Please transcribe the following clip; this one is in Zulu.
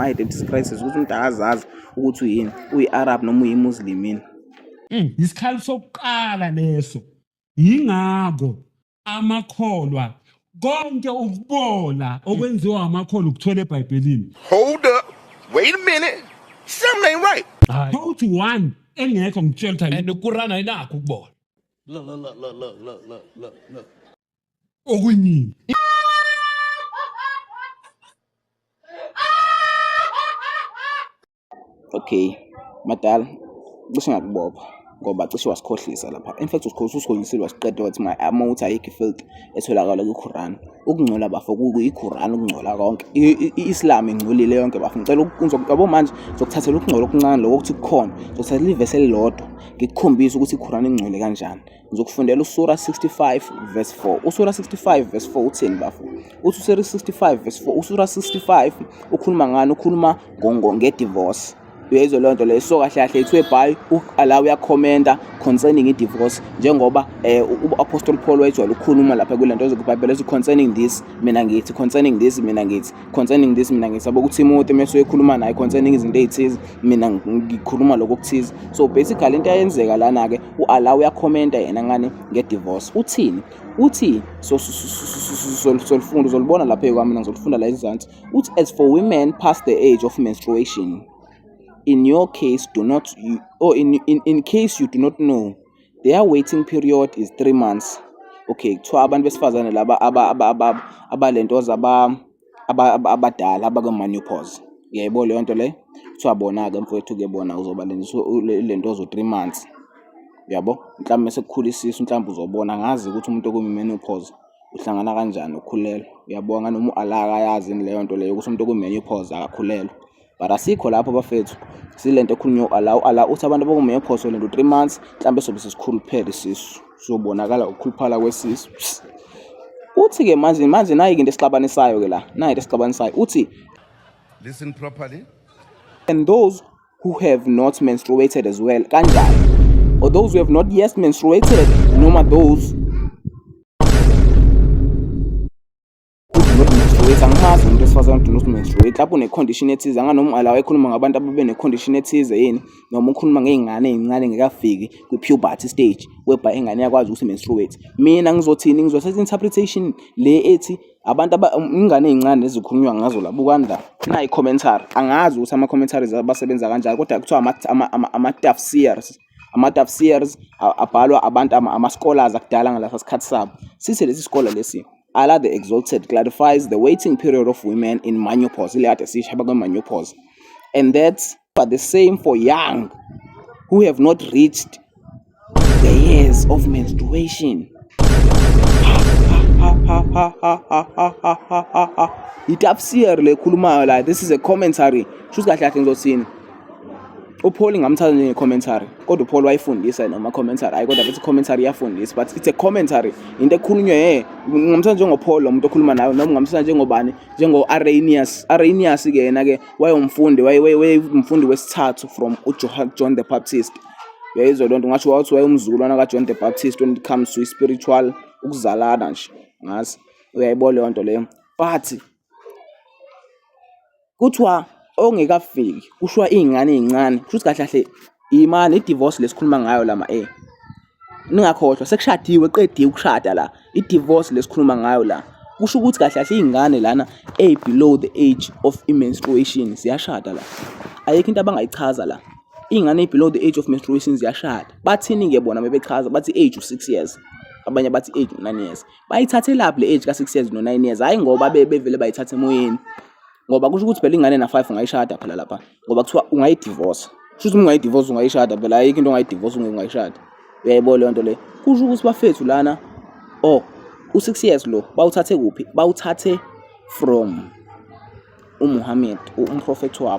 identity crisis ukuthi umuntu akazazi ukuthi uyini, uyi-Arab noma uyi-Muslim yini. Isikhali sokuqala leso. Yingako amakholwa konke ukubona okwenziwa amakholwa ukuthola eBhayibhelini. Hold up. Wait a minute. Something ain't right. Part 1 engekho ngitshela ukuthi and uQuran ayinakho ukubona. Look. okunyini. Okay, madala cishe ngakubopha ngoba cishe wasikhohlisa lapha. In fact usikhohlisile wasiqeda wathi amount ayikho filth etholakala kuQuran. Ukungcola bafo kuyiQuran ukungcola konke. iIslam ingcolile yonke bafo. Ngicela ukuzokabo manje zokuthathela ukungcola okuncane lokho ukuthi kukhona. Zokuthathela ivesi elilodwa ngikukhombisa ukuthi iQuran ingcole kanjani. Ngizokufundela uSura 65 verse 4. uSura 65 verse 4 uthini bafo? Uthi uSura 65 verse 4. uSura 65 ukhuluma ngani? Ukhuluma ngedivorce. Uyezwe lonto le so kahle kahle ithwe by Allah uyakhomenda concerning i-divorce njengoba uApostle Paul wayejwayele ukukhuluma lapha kule nto zokuBhayibheli ethi concerning this mina ngithi, concerning this mina ngithi, concerning this mina ngithi. Sabo kuTimothy mase ekhuluma naye concerning izinto ezithize mina ngikhuluma lokho okuthize. So basically into ayenzeka lana ke uAllah uyakhomenda yena ngani ngedivorce. Uthini? Uthi so solifunda uzolibona lapha kwami mina ngizolifunda la izansi. Uthi as for women past the age of menstruation, in your case in case you do not know, their waiting period is 3 months. Okay, kuthiwa abantu besifazane laba abalentoza abadala abake-menopause. Uyayibona leyo nto le? Kuthiwa bona-ke mfowethu kuyebona uzoba lentozo 3 months. Uyabo? Mhlawumbe sekukhulisisa mhlawumbe uzobona ngazi ukuthi umuntu okuyi-menopause uhlangana kanjani ukukhulelwa. Uyabona noma uAllah ayazi leyo nto leyo ukuthi umuntu okuyi-menopause akakhulelwa. But asikho lapho bafethu silento ekhulunywa uAllah uthi abantu abaku-menopause lento 3 months mhlawumbe sobe sesikhuluphele isisu sobonakala ukukhuluphala kwesisu. Uthi ke manje nayi into esixabanisayo ke la, nayi into esixabanisayo uthi Listen properly. and those who have not menstruated as well kanjani, or those who have not yet menstruated noma those angimazi umuntu esifazane do not menstruate. Lapho une-condition ethize anganoma uAllah ekhuluma ngabantu ababe ne-condition ethize yini noma ukhuluma ngey'ngane ey'ncane ngekafiki kwi-puberty stage whereby ingane yakwazi ukuthi menstruate. Mina ngizothini? Ngizothatha interpretation le ethi abantu ingane ey'ncane ezikhulunywa ngazo la bukani la nayi i-commentary. Angazi ukuthi ama-commentaries abasebenza kanjani kodwa kuthiwa ama-tafsirs abhalwa abantu ama-scholars akudala ngalasa sikhathi sabo. Sithi lesi scholar lesi Allah the Exalted clarifies the waiting period of women in menopause, menopause, and that's the same for young who have not reached the years of menstruation. Itafsir le khuluma la, this is a commentary. Shuthi kahle kahle ngizothini? uPaul ngamthatha njenge-commentary kodwa uPaul wayifundisa noma commentary hayi kodwa bethi commentary iyafundisa but it's a commentary into ekhulunywe ngamthatha njengoPaul lo muntu okhuluma nayo noma ngamthatha njengobani njengo-Arrhenius ke yena ke wayomfundi wayemfundi wesithathu from John the Baptist. Uyayizwa lonto ngasho wathi wayemzulwana kaJohn the Baptist when it comes to spiritual ukuzalana nje ngazi uyayibona leyo nto leyo but kuthiwa ongekafiki kushwa izingane ezincane kusho kahle kahle imani i-divorce lesikhuluma ngayo lama ningakhohlwa sekushadiwe qediwe ukushada la i-divorce lesikhuluma ngayo la kusho ukuthi kahle kahle izingane lana below the age of menstruation ziyashada la ayikho into abangayichaza la izingane below the age of menstruation ziyashada bathini ke bona bebechaza bathi age u6 years abanye bathi age u9 years bayithathe lapho le age ka6 years no9 years hayi ngoba bevele bayithathe emoyeni ngoba kusho ukuthi phela ingane na5 ungayishada phela lapha ngoba kuthiwa ungayidivorce kusho ukuthi ungayidivorce ungayishada phela ayikho into ongayidivorce ungayishada uyayibona le nto le kusho ukuthi bafethu lana u6 years lo bawuthathe kuphi bawuthathe from uMuhammad umprofeti wabo